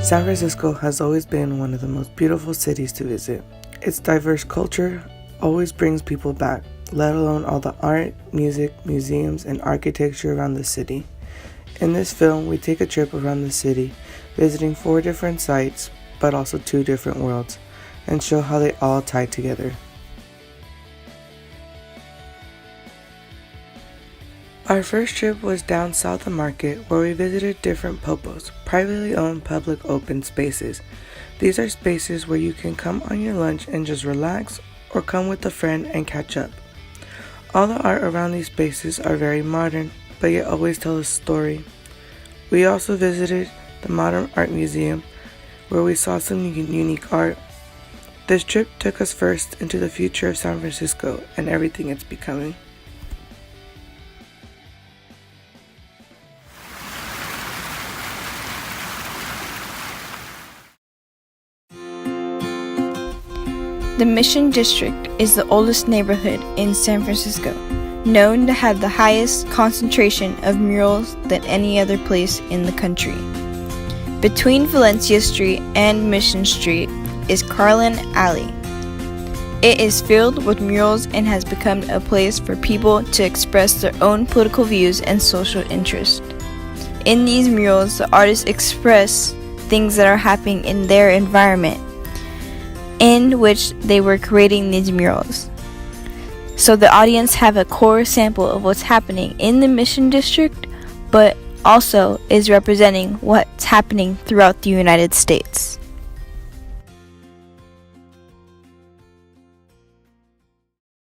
San Francisco has always been one of the most beautiful cities to visit. Its diverse culture always brings people back, let alone all the art, music, museums, and architecture around the city. In this film, we take a trip around the city, visiting 4 different sites, but also 2 different worlds, and show how they all tie together. Our first trip was down South of Market, where we visited different popos, privately owned public open spaces. These are spaces where you can come on your lunch and just relax, or come with a friend and catch up. All the art around these spaces are very modern, but yet always tell a story. We also visited the Modern Art Museum, where we saw some unique art. This trip took us first into the future of San Francisco and everything it's becoming. The Mission District is the oldest neighborhood in San Francisco, known to have the highest concentration of murals than any other place in the country. Between Valencia Street and Mission Street is Carlin Alley. It is filled with murals and has become a place for people to express their own political views and social interests. In these murals, the artists express things that are happening in their environment in which they were creating these murals. So the audience have a core sample of what's happening in the Mission District, but also is representing what's happening throughout the United States.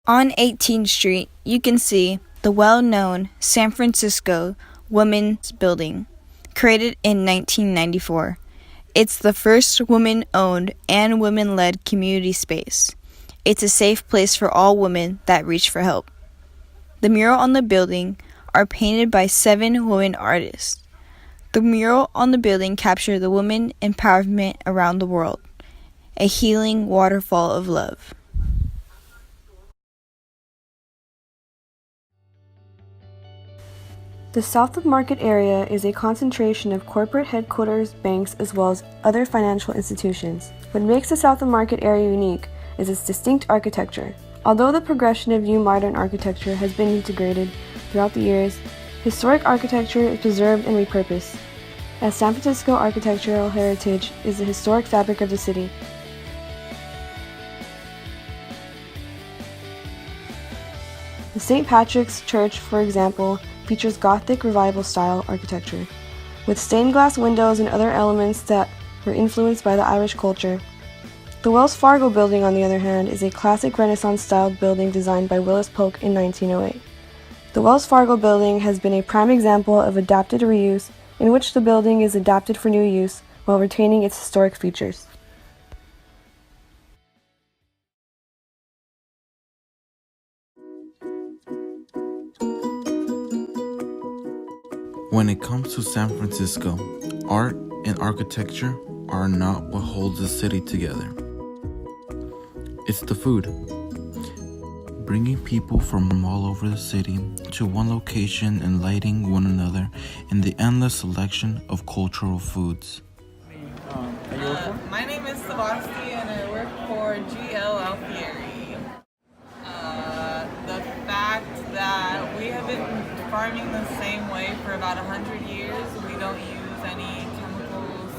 On 18th Street, you can see the well-known San Francisco Women's Building, created in 1994. It's the first women-owned and women-led community space. It's a safe place for all women that reach for help. The mural on the building are painted by 7 women artists. The mural on the building captures the women empowerment around the world, a healing waterfall of love. The South of Market area is a concentration of corporate headquarters, banks, as well as other financial institutions. What makes the South of Market area unique is its distinct architecture. Although the progression of new modern architecture has been integrated throughout the years, historic architecture is preserved and repurposed, as San Francisco architectural heritage is the historic fabric of the city. The St. Patrick's Church, for example, features Gothic Revival-style architecture, with stained glass windows and other elements that were influenced by the Irish culture. The Wells Fargo building, on the other hand, is a classic Renaissance-styled building designed by Willis Polk in 1908. The Wells Fargo building has been a prime example of adapted reuse, in which the building is adapted for new use while retaining its historic features. When it comes to San Francisco, art and architecture are not what holds the city together. It's the food. Bringing people from all over the city to one location, enlightening one another in the endless selection of cultural foods. My name is Sebasti and I work for GL Alfieri. The fact that we have been farming the same way for about 100 years. We don't use any chemicals,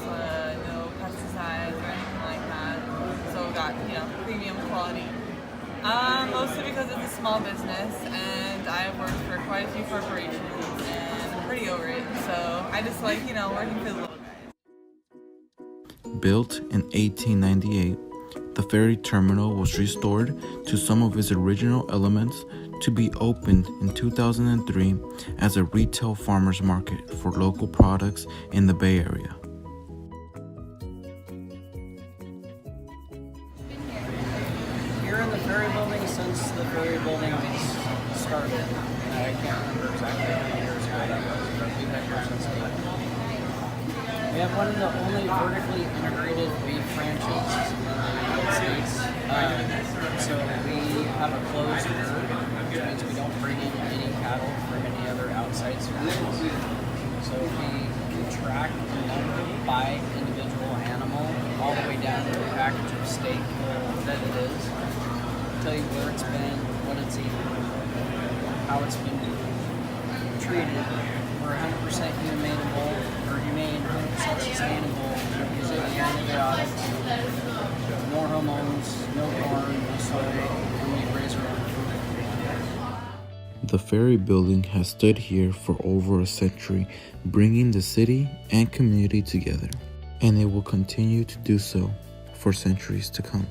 no pesticides or anything like that. So we got, premium quality. Mostly because it's a small business and I've worked for quite a few corporations and I'm pretty over it. So I just like, working for the little guys. Built in 1898, the ferry terminal was restored to some of its original elements to be opened in 2003 as a retail farmers market for local products in the Bay Area. Here in the ferry building since the ferry building started. I can't remember exactly how many years ago that was, but we've been here since 2000. We have one of the only vertically integrated beef ranches in the United States. So we have a closed herd, which means we don't bring in any cattle from any other outside sources. So we can track the number by individual package of steak that it is. Tell you where it's been, what it's eaten, how it's been treated. We're 100% humane, 100% sustainable. We use any antibiotics, no hormones, no corn, no soy, and we raise our own food. The ferry building has stood here for over a century, bringing the city and community together, and it will continue to do so for centuries to come.